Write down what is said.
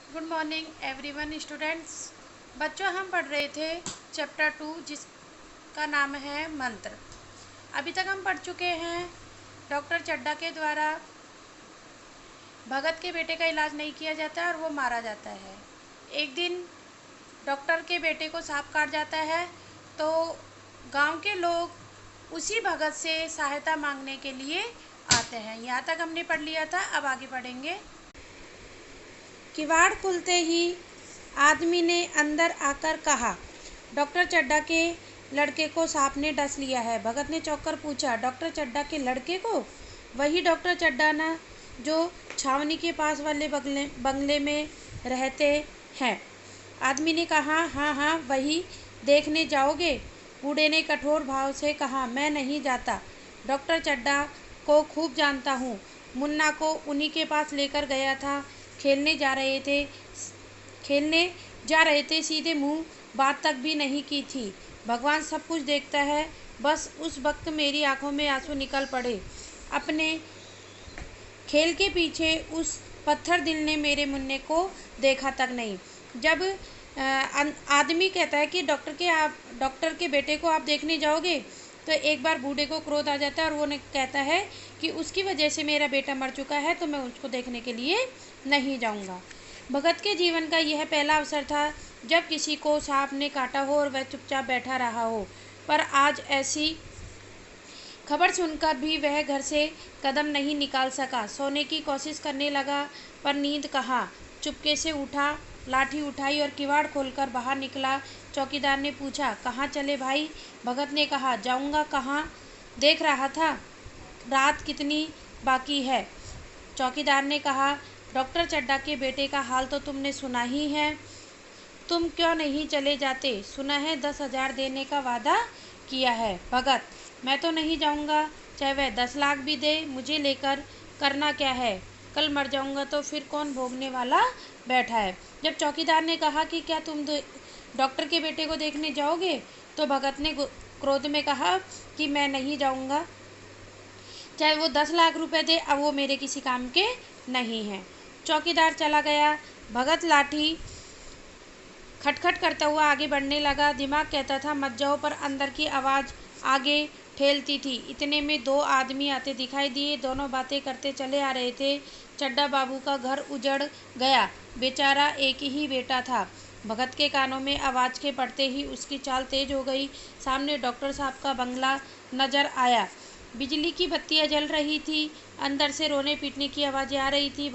Good morning everyone students. बच्चों, हम पढ़ रहे थे चैप्टर 2 जिसका नाम है मंत्र। अभी तक हम पढ़ चुके हैं डॉक्टर चड्ढा के द्वारा भगत के बेटे का इलाज नहीं किया जाता है और वो मारा जाता है। एक दिन डॉक्टर के बेटे को सांप काट जाता है तो गांव के लोग उसी भगत से सहायता मांगने के लिए आते हैं। यहाँ तक हमने पढ़ लिया था, अब आगे पढ़ेंगे। किवाड़ खुलते ही आदमी ने अंदर आकर कहा, डॉक्टर चड्ढा के लड़के को सांप ने डस लिया है। भगत ने चौंक कर पूछा, डॉक्टर चड्ढा के लड़के को? वही डॉक्टर चड्ढा ना, जो छावनी के पास वाले बंगले में रहते हैं। आदमी ने कहा, हाँ हाँ वही। देखने जाओगे? बूढ़े ने कठोर भाव से कहा, मैं नहीं जाता। डॉक्टर चड्ढा को खूब जानता हूँ। मुन्ना को उन्हीं के पास लेकर गया था। खेलने जा रहे थे सीधे मुंह, बात तक भी नहीं की थी। भगवान सब कुछ देखता है। बस उस वक्त मेरी आंखों में आंसू निकल पड़े। अपने खेल के पीछे उस पत्थर दिल ने मेरे मुन्ने को देखा तक नहीं। जब आदमी कहता है कि डॉक्टर के बेटे को आप देखने जाओगे, तो एक बार बूढ़े को क्रोध आ जाता है और वो कहता है कि उसकी वजह से मेरा बेटा मर चुका है, तो मैं उसको देखने के लिए नहीं जाऊंगा। भगत के जीवन का यह पहला अवसर था जब किसी को सांप ने काटा हो और वह चुपचाप बैठा रहा हो। पर आज ऐसी खबर सुनकर भी वह घर से कदम नहीं निकाल सका। सोने की कोशिश करने लगा पर नींद कहाँ। चुपके से उठा, लाठी उठाई और किवाड़ खोलकर बाहर निकला। चौकीदार ने पूछा, कहाँ चले भाई? भगत ने कहा, जाऊंगा कहाँ, देख रहा था रात कितनी बाकी है। चौकीदार ने कहा, डॉक्टर चड्ढा के बेटे का हाल तो तुमने सुना ही है, तुम क्यों नहीं चले जाते? सुना है 10,000 देने का वादा किया है। भगत, मैं तो नहीं जाऊंगा, चाहे वह 10 लाख भी दे, मुझे लेकर करना क्या है? कल मर जाऊंगा तो फिर कौन भोगने वाला बैठा है। जब चौकीदार ने कहा कि क्या तुम डॉक्टर के बेटे को देखने जाओगे, तो भगत ने क्रोध में कहा कि मैं नहीं जाऊंगा, चाहे वो 10 लाख रुपए दे, अब वो मेरे किसी काम के नहीं हैं। चौकीदार चला गया। भगत लाठी खटखट करता हुआ आगे बढ़ने लगा। दिमाग कहता था मत जाओ, पर अंदर की आवाज़ आगे ठेलती थी। इतने में 2 आदमी आते दिखाई दिए। दोनों बातें करते चले आ रहे थे। चड्ढा बाबू का घर उजड़ गया, बेचारा एक ही बेटा था। भगत के कानों में आवाज़ के पड़ते ही उसकी चाल तेज हो गई। सामने डॉक्टर साहब का बंगला नजर आया। बिजली की बत्तियां जल रही थी। अंदर से रोने पीटने की आवाज़ें आ रही थी।